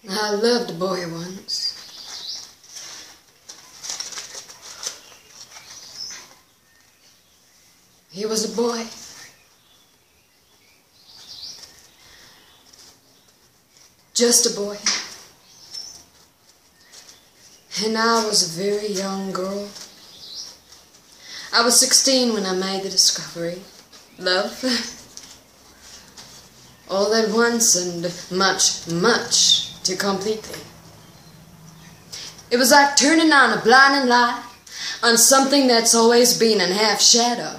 I loved a boy once. He was a boy. Just a boy. And I was a very young girl. I was 16 when I made the discovery. Love. All at once and much, much too completely. It was like turning on a blinding light on something that's always been in half shadow.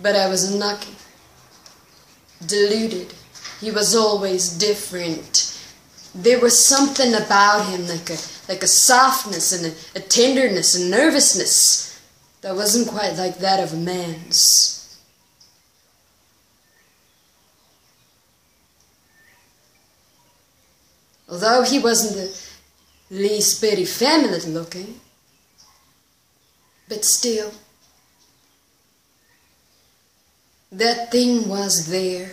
But I was unlucky. Deluded. He was always different. There was something about him, like a softness and a tenderness and nervousness that wasn't quite like that of a man's. Although he wasn't the least bit effeminate looking, but still, that thing was there.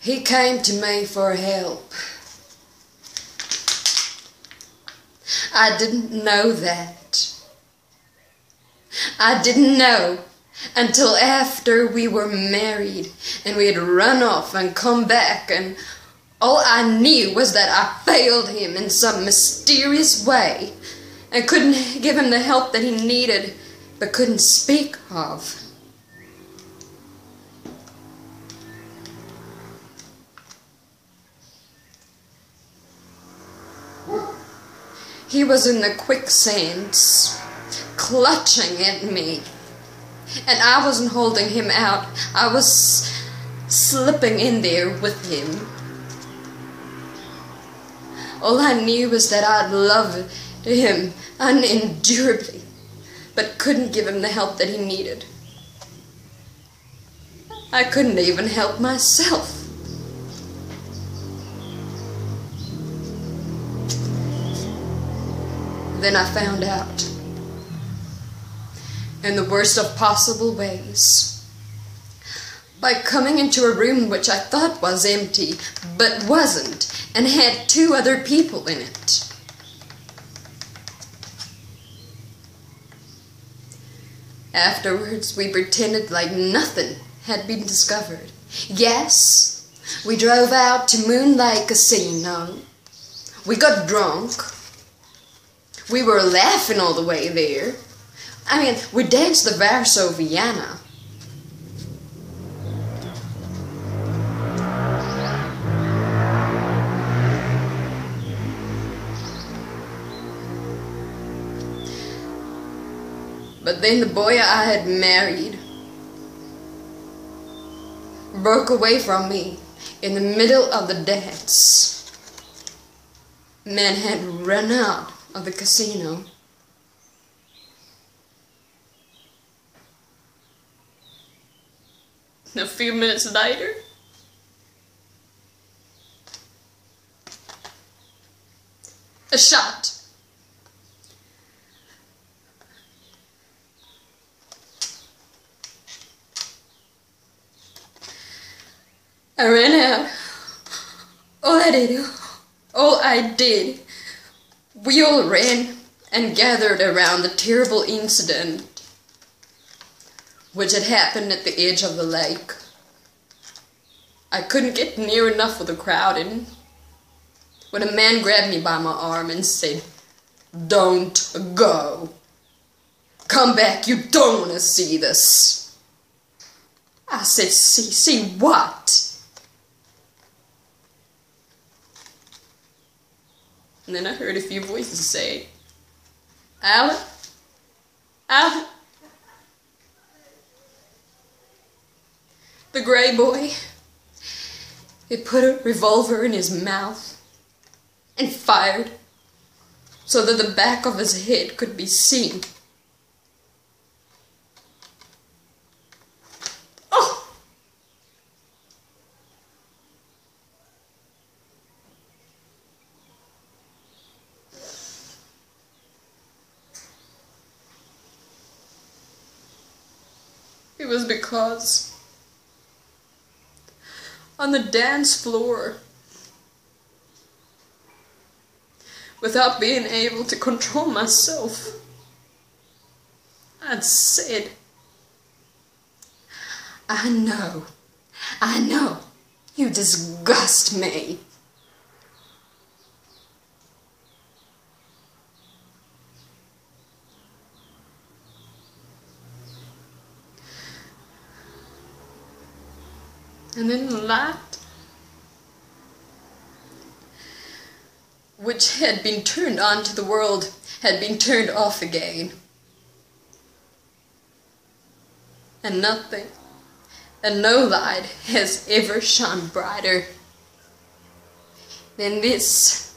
He came to me for help. I didn't know that. I didn't know until after we were married and we had run off and come back, and all I knew was that I failed him in some mysterious way and couldn't give him the help that he needed but couldn't speak of. He was in the quicksands, clutching at me, and I wasn't holding him out. I was slipping in there with him. All I knew was that I'd loved him unendurably, but couldn't give him the help that he needed. I couldn't even help myself. Then I found out, in the worst of possible ways, by coming into a room which I thought was empty, but wasn't, and had 2 other people in it. Afterwards, we pretended like nothing had been discovered. Yes, we drove out to Moonlight Casino. We got drunk. We were laughing all the way there. I mean, we danced the Varsoviana. But then the boy I had married broke away from me in the middle of the dance. Men had run out of the casino. A few minutes later, a shot. I ran out. All I did, we all ran and gathered around the terrible incident which had happened at the edge of the lake. I couldn't get near enough for the crowding when a man grabbed me by my arm and said, "Don't go. Come back, you don't want to see this." I said, see what? And then I heard a few voices say, "Alan? Alan?" The gray boy, he put a revolver in his mouth and fired so that the back of his head could be seen. Oh! it was because on the dance floor, without being able to control myself, I'd said, I know, you disgust me. And then the light, which had been turned on to the world, had been turned off again. And nothing, and no light has ever shone brighter than this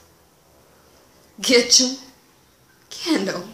kitchen candle.